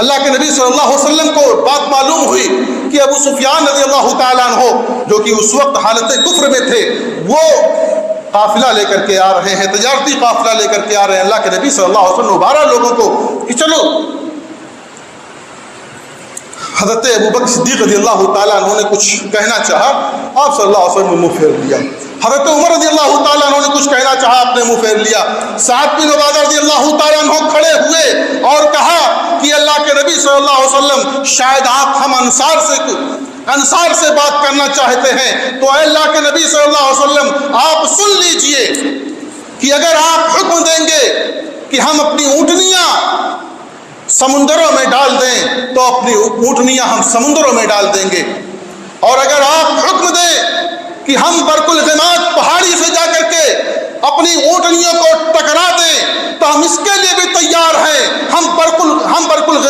اللہ کے نبی صلی اللہ علیہ وسلم کو بات معلوم ہوئی کہ ابو سفیان رضی اللہ تعالیٰ عنہ جو کہ اس وقت حالت کفر میں تھے، وہ قافلہ لے کر کے آ رہے ہیں، تجارتی قافلہ لے کر کے آ رہے ہیں، اللہ کے نبی صلی اللہ علیہ وسلم نے ابھارا لوگوں کو کہ چلو۔ حضرت ابوبکر صدیق رضی اللہ تعالیٰ عنہ نے کچھ کہنا چاہا، آپ صلی اللہ علیہ وسلم نے منہ پھیر لیا۔ حضرت عمر رضی اللہ تعالیٰ عنہ نے کچھ کہنا چاہا، آپ نے منہ پھیر لیا۔ سعد بن عبادہ رضی اللہ تعالیٰ عنہ کھڑے ہوئے اور کہا کہ اللہ کے نبی صلی اللہ علیہ وسلم شاید ہم انصار سے بات کرنا چاہتے ہیں، تو اے اللہ کے نبی صلی اللہ علیہ وسلم آپ سن لیجئے کہ اگر آپ حکم دیں گے کہ ہم اپنی اونٹنیاں سمندروں میں ڈال دیں تو اپنی اونٹنیاں ہم سمندروں میں ڈال دیں گے، اور اگر آپ حکم دیں کہ ہم برق الغماد پہاڑی سے جا کر کے اپنی اونٹنیوں کو ٹکرا دیں تو ہم اس کے لیے بھی تیار ہیں، ہم برق الغماد